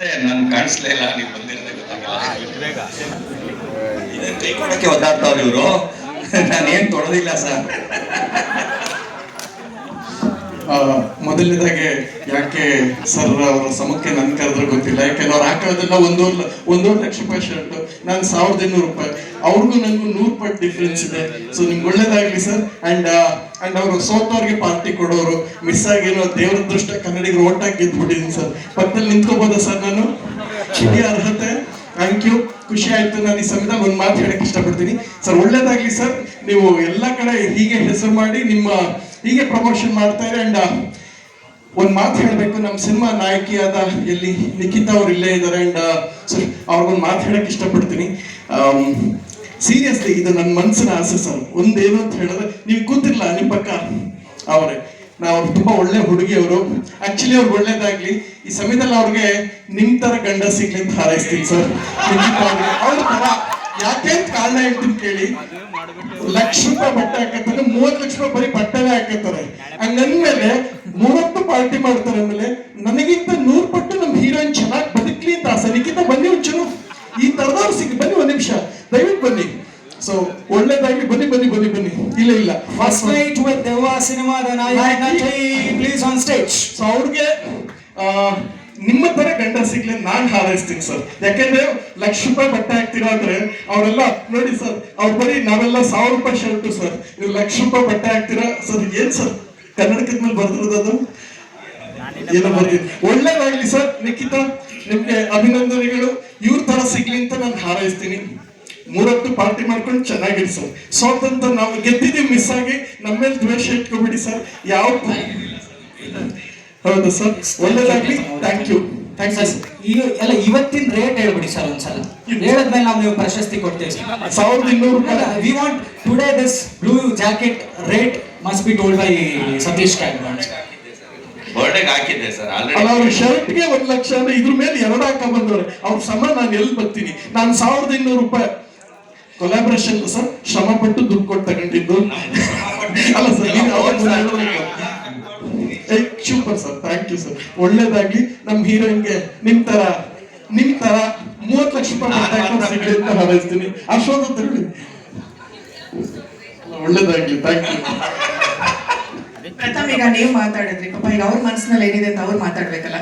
ನಾನು ಕಾಣಿಸ್ಲೇ ಇಲ್ಲ, ನೀವು ಬಂದಿರೋದೇ ಗೊತ್ತಾಗಲ್ಲ. ಇದನ್ನ ಕೈ ಕೊಡಕ್ಕೆ ಒದ್ದಾಡ್ತಾವ್ರು ಇವರು. ನಾನೇನ್ ತೊಡೋದಿಲ್ಲ ಸರ್. ಮೊದಲನೇದಾಗಿ ಯಾಕೆ ಸರ್ ಅವರ ಸಮಕ್ಕೆ ನನ್ ಕರೆದ್ರೆ ಗೊತ್ತಿಲ್ಲ. ಯಾಕೆಂದ್ರೆ ಅವ್ರು ಹಾಕೋದೆಲ್ಲ ಒಂದೂವರೆ ಲಕ್ಷ ರೂಪಾಯಿ ಶರ್ಟ್, ನಾನು 1200 ರೂಪಾಯಿ, ಅವ್ರಿಗೂ ನನಗೂ 100 ರೂಪಾಯಿ ಡಿಫ್ರೆನ್ಸ್ ಇದೆ. ಸೊ ನಿಮ್ಗೆ ಒಳ್ಳೇದಾಗ್ಲಿ ಸರ್. ಅಂಡ್ ಅವರು ಸೋತವ್ರಿಗೆ ಪಾರ್ಟಿ ಕೊಡೋರು, ಮಿಸ್ ಆಗಿರೋ ದೇವ್ರ ದೃಷ್ಟ ಕನ್ನಡಿಗರು ಓಟಾಗಿ ಗೆದ್ಬಿಟ್ಟಿದ್ದೀನಿ ಸರ್. ಪಕ್ಕದಲ್ಲಿ ನಿಂತ್ಕೋಬೋದಾ ಸರ್? ನಾನು ಚಿಡಿ ಅರ್ಹತೆ. ಥ್ಯಾಂಕ್ ಯು, ಖುಷಿ ಆಯ್ತು. ನಾನು ಈ ಸಮಯದಲ್ಲಿ ಒಂದು ಮಾತು ಹೇಳಕ್ ಇಷ್ಟಪಡ್ತೀನಿ ಸರ್. ಒಳ್ಳೇದಾಗ್ಲಿ ಸರ್. ನೀವು ಎಲ್ಲ ಕಡೆ ಹೀಗೆ ಹೆಸರು ಮಾಡಿ ನಿಮ್ಮ ಹೀಗೆ ಪ್ರಮೋಷನ್ ಮಾಡ್ತಾ ಇರಿ. ಅಂಡ್ ಒಂದ್ ಮಾತು ಹೇಳ್ಬೇಕು, ನಮ್ಮ ಸಿನಿಮಾ ನಾಯಕಿಯಾದ ಎಲ್ಲಿ ನಿಖಿತಾ ಅವ್ರು ಇಲ್ಲೇ ಇದ್ದಾರೆ. ಅಂಡ್ ಅವ್ರಿಗೊಂದು ಮಾತು ಹೇಳಕ್ ಇಷ್ಟಪಡ್ತೀನಿ. ಸೀರಿಯಸ್ಲಿ ಇದು ನನ್ನ ಮನಸ್ಸಿನ ಆಸೆ ಸರ್. ಒಂದೇನು ಅಂತ ಹೇಳಿದ್ರೆ, ನೀವು ಕೂತಿರ್ಲ ನಿಮ್ ಪಕ್ಕ ಅವರೇ, ನಾವು ತುಂಬಾ ಒಳ್ಳೆ ಹುಡುಗಿ ಅವರು. ಆಕ್ಚುಲಿ ಅವ್ರಿಗೆ ಒಳ್ಳೇದಾಗ್ಲಿ. ಈ ಸಮಯದಲ್ಲಿ ಅವ್ರಿಗೆ ನಿಮ್ ತರ ಗಂಡ ಸಿಗ್ಲಿ ಅಂತ ಹಾರೈಸ್ತೀನಿ ಸರ್. ಅವ್ರ ತರ ಯಾಕೆ ಅಂತ ಕಾರಣ ಹೇಳ್ತೀನಿ ಕೇಳಿ. ಲಕ್ಷ ರೂಪಾಯಿ ಬಟ್ಟೆ ಹಾಕತ್ತಾರೆ, 30 ಲಕ್ಷ ರೂಪಾಯಿ ಬರೀ ಬಟ್ಟೆನೇ ಹಾಕತ್ತಾರೆ. ಹಂಗಂದ್ಮೇಲೆ 30 ಪಾರ್ಟಿ ಮಾಡ್ತಾರೆ. ಆಮೇಲೆ ನನಗಿಂತ 100 ಪಟ್ಟು ನಮ್ ಹೀರೋಯಿನ್ ಚೆನ್ನಾಗಿ ಬದುಕ್ಲಿ ಅಂತ ಆಸೆ. ನಿಖಿತ ಬನ್ನಿ ಒಂಚೂರು, ಈ ತರದವ್ರು ಸಿಕ್ಕಿ ಬನ್ನಿ, ಒಂದ್ ನಿಮಿಷ ದಯವಿಟ್ಟು ಬನ್ನಿ. ಸೊ ಒಳ್ಳೇದಾಗಿ ಬನ್ನಿ ಬನ್ನಿ ಬನ್ನಿ ಬನ್ನಿ. ಇಲ್ಲ ಫಸ್ಟ್ ನೈಟ್ ವಿತ್ ದೆವ್ವ ಸಿನಿಮಾದ ನಾಯಕಿ ಪ್ಲೀಸ್ ಆನ್ ಸ್ಟೇಜ್. ಸೊ ಅವ್ರಿಗೆ ನಿಮ್ಮ ತರ ಗಂಡ ಸಿಗ್ಲಿ ನಾನ್ ಹಾರೈಸ್ತೀನಿ ಸರ್. ಯಾಕೆಂದ್ರೆ ಲಕ್ಷ ರೂಪಾಯಿ ಬಟ್ಟೆ ಹಾಕ್ತಿರೋ ಅಂದ್ರೆ ಅವರೆಲ್ಲ ನೋಡಿ ಸರ್, ಅವ್ರು ಬರೀ ನಾವೆಲ್ಲ 1000 ರೂಪಾಯಿ ಶರ್ಟ್ ಸರ್, ನೀವು ಲಕ್ಷ ರೂಪಾಯಿ ಬಟ್ಟೆ ಹಾಕ್ತೀರಾ ಸರ್. ಏನ್ ಸರ್ ಕನ್ನಡಕದ ಮೇಲೆ ಬರ್ದಿರೋದು? ಏನೋ ಬರ್ದಿದ್ದು. ಒಳ್ಳೇದಾಗ್ಲಿ ಸರ್. ನಿಖಿತಾ, ನಿಮ್ಗೆ ಅಭಿನಂದನೆಗಳು. ಇವ್ರ ತರ ಸಿಗ್ಲಿ ಅಂತ ನಾನು ಹಾರೈಸ್ತೀನಿ. 3 ಪಾರ್ಟಿ ಮಾಡ್ಕೊಂಡು ಚೆನ್ನಾಗಿರಿ ಸರ್. ಸ್ವಾತಂತ್ರ್ಯ ನಾವು ಗೆದ್ದಿದ್ದೀವಿ, ಮಿಸ್ ಆಗಿ ನಮ್ಮ ಮೇಲೆ ದ್ವೇಷ ಇಟ್ಕೊಬಿಡಿ ಸರ್. ಯಾವ ಹೌದು ಸರ್. ಒಳ್ಳೇದಾಗ್ಲಿ. Thank you. Thanks sir. ಎಲ್ಲ ಇವತ್ತಿನ ರೇಟ್ ಹೇಳ್ಬಿಡಿ ಸರ್ ಒಂದ್ಸಲ. ಹೇಳಿದ್ಮೇಲೆ ನಾವು ನೀವು ಪ್ರಶಸ್ತಿ ಕೊಡ್ತೇವೆ. 1200 ರೂಪಾಯಿ. We want today this blue jacket rate must be told by Satish Kyagwan. ಬರ್ಡೇಗೆ ಹಾಕಿದ್ದೆ ಸರ್ ಆಲ್ರೆಡಿ. ಅಲ್ಲ, ಅವ್ರ ಶರ್ಟ್ಗೆ 1 ಲಕ್ಷ ಅಂದ್ರೆ ಇದ್ರ ಮೇಲೆ 2 ಹಾಕ ಬಂದವ್ರೆ. ಅವ್ರ ಸಮ ನಾನು ಎಲ್ಲಿ ಬರ್ತೀನಿ? ನಾನು 1200 ರೂಪಾಯಿ ಕೊಲಾಬ್ರೇಷನ್ ಸರ್, ಶ್ರಮ ಪಟ್ಟು ದುಡ್ಡು ಕೊಟ್ಟು ತಗೊಂಡಿದ್ದು. ಅಲ್ಲ sir, super sir. Thank you sir. ಒಳ್ಳೇದಾಗ್ಲಿ. ನಮ್ ಹೀರೋಯಿನ್ಗೆ ನಿಮ್ ತರ 30 ಲಕ್ಷ ರೂಪಾಯಿ ಸಿಗ್ಲಿ ಅಂತ ಹಾರೈಸ್ತೀನಿ. ಅಶ್ವಥ ತಗೊಳ್ಳಿ. ಒಳ್ಳೇದಾಗ್ಲಿ. Thank you. ಪ್ರಥಮ್, ಈಗ ನೀವು ಮಾತಾಡಿದ್ರಿ ಪಾಪ, ಈಗ ಅವ್ರ ಮನಸ್ಸಿನಲ್ಲಿ ಏನಿದೆ ಅಂತ ಅವ್ರು ಮಾತಾಡ್ಬೇಕಲ್ಲ.